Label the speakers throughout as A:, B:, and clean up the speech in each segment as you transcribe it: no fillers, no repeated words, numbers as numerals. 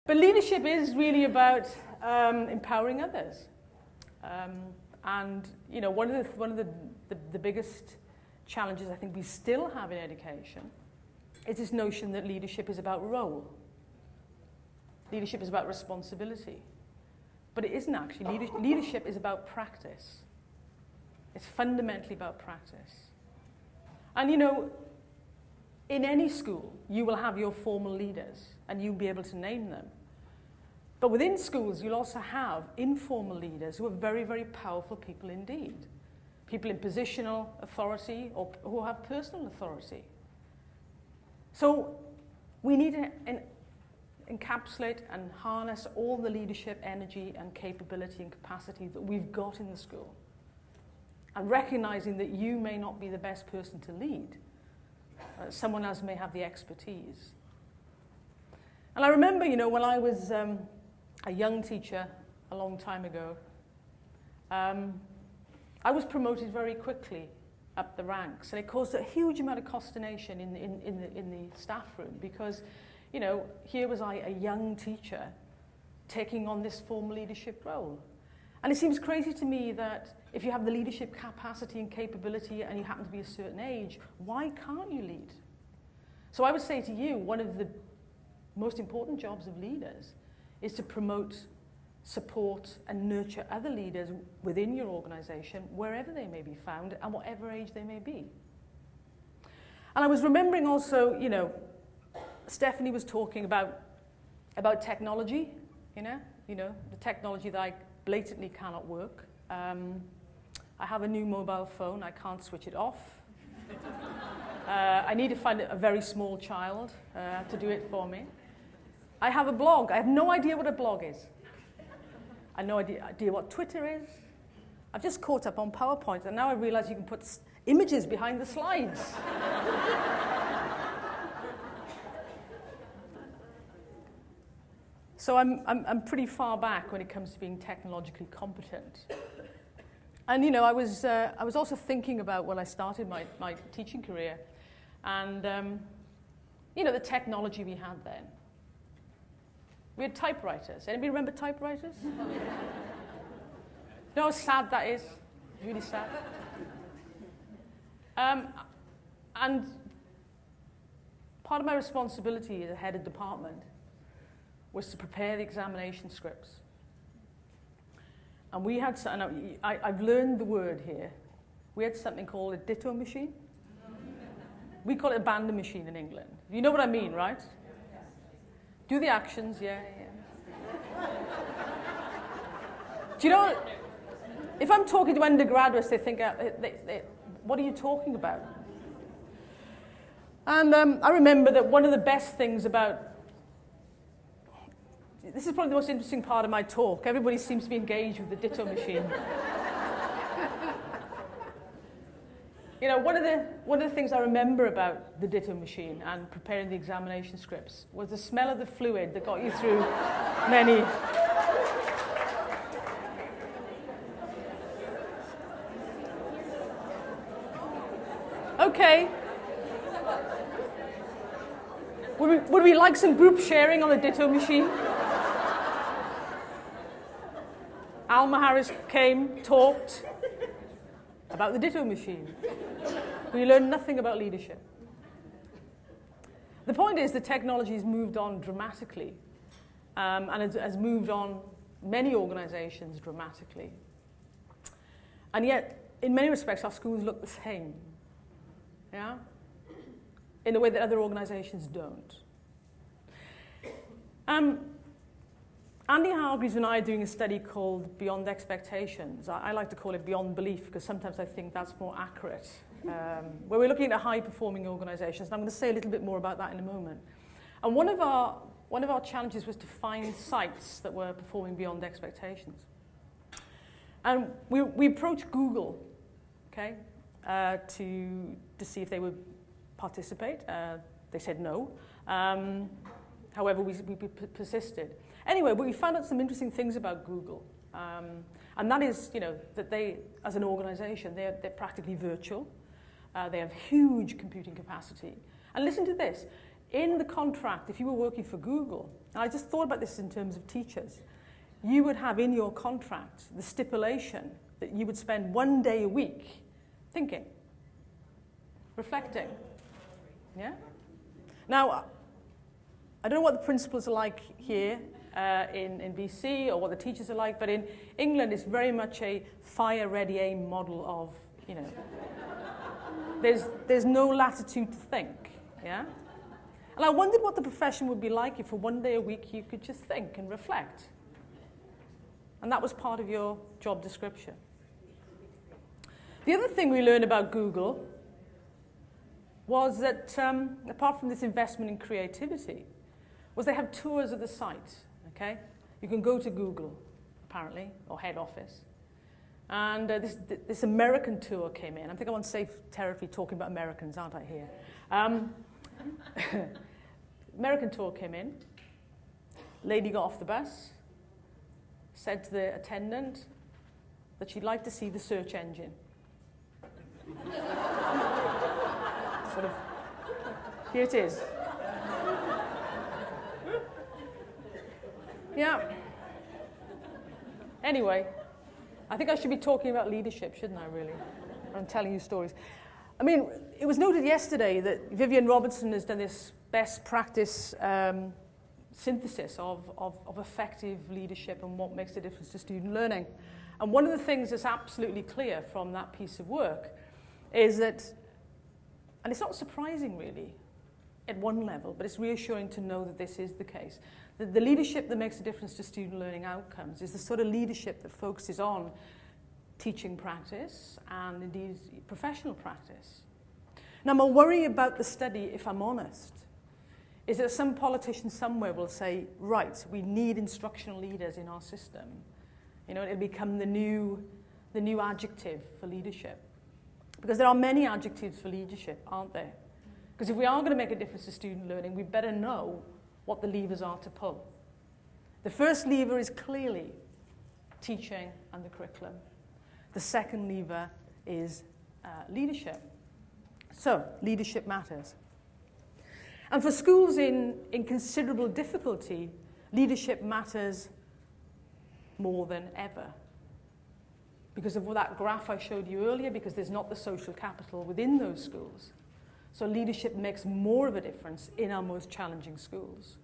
A: But leadership is really about empowering others. And you know, one of the biggest challenges I think we still have in education is this notion that leadership is about role. Leadership is about responsibility. But it isn't actually. Leadership is about practice. It's fundamentally about practice. And you know, in any school, you will have your formal leaders, and you'll be able to name them. But within schools, you'll also have informal leaders who are very, very powerful people indeed. People in positional authority or who have personal authority. So we need to encapsulate and harness all the leadership, energy, and capability and capacity that we've got in the school. And recognizing that you may not be the best person to lead. Someone else may have the expertise. And I remember, you know, when I was a young teacher a long time ago, I was promoted very quickly up the ranks, and it caused a huge amount of consternation in the staff room because, you know, here was I, a young teacher, taking on this formal leadership role. And it seems crazy to me that if you have the leadership capacity and capability and you happen to be a certain age, why can't you lead? So I would say to you, one of the most important jobs of leaders is to promote, support, and nurture other leaders within your organization, wherever they may be found and whatever age they may be. And I was remembering also, you know, Stephanie was talking about technology, you know, the technology that I blatantly cannot work. I have a new mobile phone. I can't switch it off. I need to find a very small child to do it for me. I have a blog. I have no idea what a blog is. I have no idea what Twitter is. I've just caught up on PowerPoint, and now I realize you can put images behind the slides. So I'm pretty far back when it comes to being technologically competent. And you know, I was also thinking about when I started my teaching career, and you know, the technology we had then. We had typewriters. Anybody remember typewriters? You know how sad that is? Really sad. And part of my responsibility as a head of department was to prepare the examination scripts. And we had, and I've learned the word here, we had something called a ditto machine. We call it a banding machine in England. You know what I mean, right? Do the actions, yeah. Do you know, if I'm talking to undergraduates, they think, what are you talking about? And I remember that one of the best things about, this is probably the most interesting part of my talk. Everybody seems to be engaged with the ditto machine. You know, one of the things I remember about the ditto machine and preparing the examination scripts was the smell of the fluid that got you through many. Okay. Would we like some group sharing on the ditto machine? Alma Harris came, talked about the ditto machine. We learned nothing about leadership. The point is the technology has moved on dramatically, and has moved on many organizations dramatically. And yet, in many respects, our schools look the same, yeah? In a way that other organizations don't. Andy Hargreaves and I are doing a study called Beyond Expectations. I like to call it Beyond Belief because sometimes I think that's more accurate. Where we're looking at high-performing organizations, and I'm going to say a little bit more about that in a moment. And one of our challenges was to find sites that were performing beyond expectations. And we approached Google, okay, to see if they would participate. They said no. However, we persisted. Anyway, we found out some interesting things about Google. And that is, you know, that they, as an organization, they're practically virtual. They have huge computing capacity. And listen to this. In the contract, if you were working for Google, And I just thought about this in terms of teachers. You would have in your contract the stipulation that you would spend 1 day a week thinking, reflecting. Yeah? Now, I don't know what the principals are like here in BC or what the teachers are like, but in England it's very much a fire, ready, aim model of, you know, there's no latitude to think. Yeah? And I wondered what the profession would be like if for 1 day a week you could just think and reflect. And that was part of your job description. The other thing we learned about Google was that, apart from this investment in creativity, was they have tours of the site, okay? You can go to Google, apparently, or head office. And this American tour came in. I think I'm on safe territory talking about Americans, aren't I, here? American tour came in. Lady got off the bus, said to the attendant that she'd like to see the search engine. Sort of, here it is. Yeah. Anyway, I think I should be talking about leadership, shouldn't I, really? I'm telling you stories. I mean, it was noted yesterday that Vivian Robertson has done this best practice synthesis of effective leadership and what makes a difference to student learning. And one of the things that's absolutely clear from that piece of work is that, and it's not surprising really at one level, but it's reassuring to know that this is the case, that the leadership that makes a difference to student learning outcomes is the sort of leadership that focuses on teaching practice and indeed professional practice. Now, my worry about the study, if I'm honest, is that some politician somewhere will say, right, we need instructional leaders in our system. You know, it'll become the new adjective for leadership. Because there are many adjectives for leadership, aren't there? Because if we are going to make a difference to student learning, we better know what the levers are to pull. The first lever is clearly teaching and the curriculum. The second lever is leadership. So, leadership matters. And for schools in considerable difficulty, leadership matters more than ever. Because of that graph I showed you earlier, because there's not the social capital within those schools. So leadership makes more of a difference in our most challenging schools.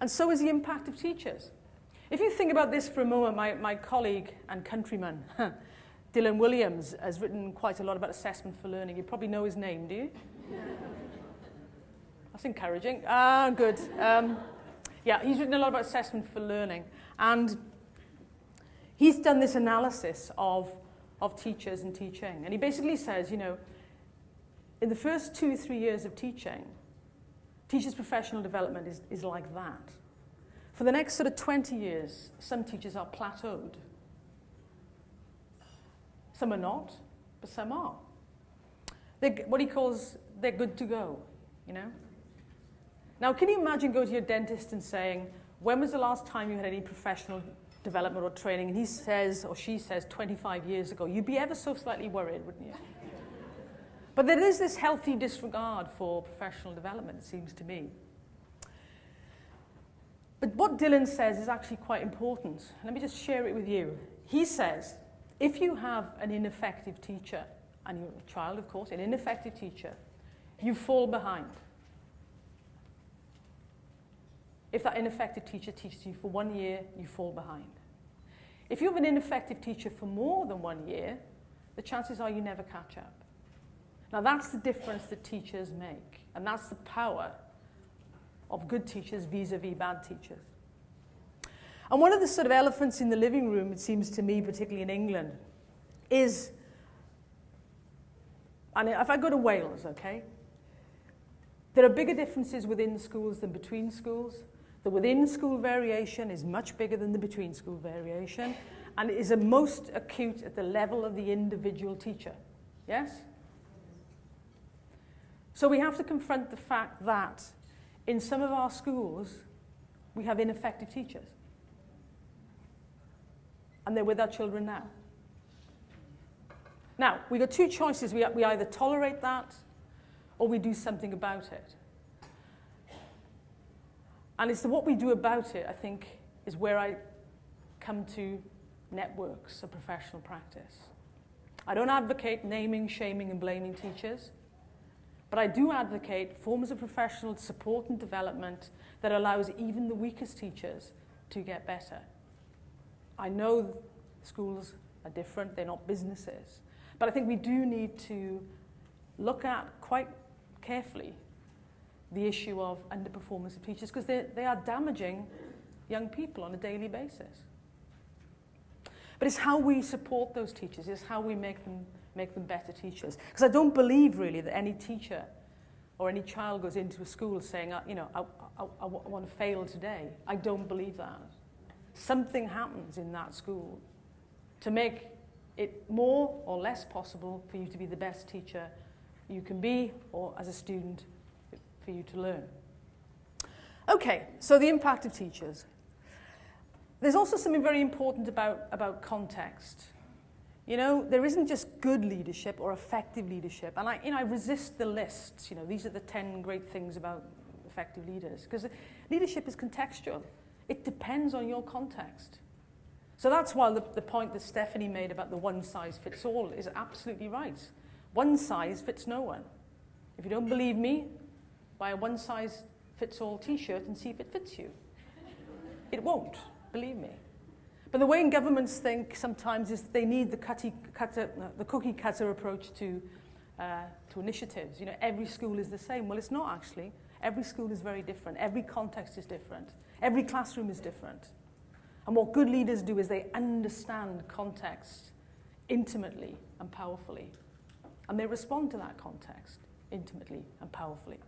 A: And so is the impact of teachers. If you think about this for a moment, my colleague and countryman, Dylan Williams, has written quite a lot about assessment for learning. You probably know his name, do you? That's encouraging. Good. Yeah, he's written a lot about assessment for learning. And he's done this analysis of teachers and teaching. And he basically says, you know, in the first 2 or 3 years of teaching, teachers' professional development is like that. For the next sort of 20 years, some teachers are plateaued. Some are not, but some are. What he calls, they're good to go, you know. Now, can you imagine going to your dentist and saying, when was the last time you had any professional development or training? And he says, or she says, 25 years ago. You'd be ever so slightly worried, wouldn't you? But there is this healthy disregard for professional development, it seems to me. But what Dylan says is actually quite important. Let me just share it with you. He says, if you have an ineffective teacher, and you're a child, of course, an ineffective teacher, you fall behind. If that ineffective teacher teaches you for 1 year, you fall behind. If you have an ineffective teacher for more than 1 year, the chances are you never catch up. Now that's the difference that teachers make, and that's the power of good teachers vis-a-vis bad teachers. And one of the sort of elephants in the living room, it seems to me, particularly in England, is, and if I go to Wales, okay, there are bigger differences within schools than between schools. The within-school variation is much bigger than the between-school variation, and it is most acute at the level of the individual teacher. Yes? So we have to confront the fact that in some of our schools, we have ineffective teachers. And they're with our children now. Now, we've got two choices. We either tolerate that or we do something about it. And it's what we do about it, I think, is where I come to networks of professional practice. I don't advocate naming, shaming, and blaming teachers, but I do advocate forms of professional support and development that allows even the weakest teachers to get better. I know schools are different, they're not businesses, but I think we do need to look at quite carefully the issue of underperformance of teachers, because they are damaging young people on a daily basis. But it's how we support those teachers, it's how we make them better teachers. Because I don't believe really that any teacher or any child goes into a school saying, I want to fail today. I don't believe that. Something happens in that school to make it more or less possible for you to be the best teacher you can be, or as a student, for you to learn. Okay, so the impact of teachers. There's also something very important about context. You know, there isn't just good leadership or effective leadership. And I resist the lists. You know, these are the 10 great things about effective leaders. Because leadership is contextual. It depends on your context. So that's why the point that Stephanie made about the one size fits all is absolutely right. One size fits no one. If you don't believe me, buy a one size fits all t-shirt and see if it fits you. It won't, believe me. But the way governments think sometimes is they need the cookie cutter approach to initiatives. You know, every school is the same. Well, it's not actually. Every school is very different. Every context is different. Every classroom is different. And what good leaders do is they understand context intimately and powerfully. And they respond to that context intimately and powerfully.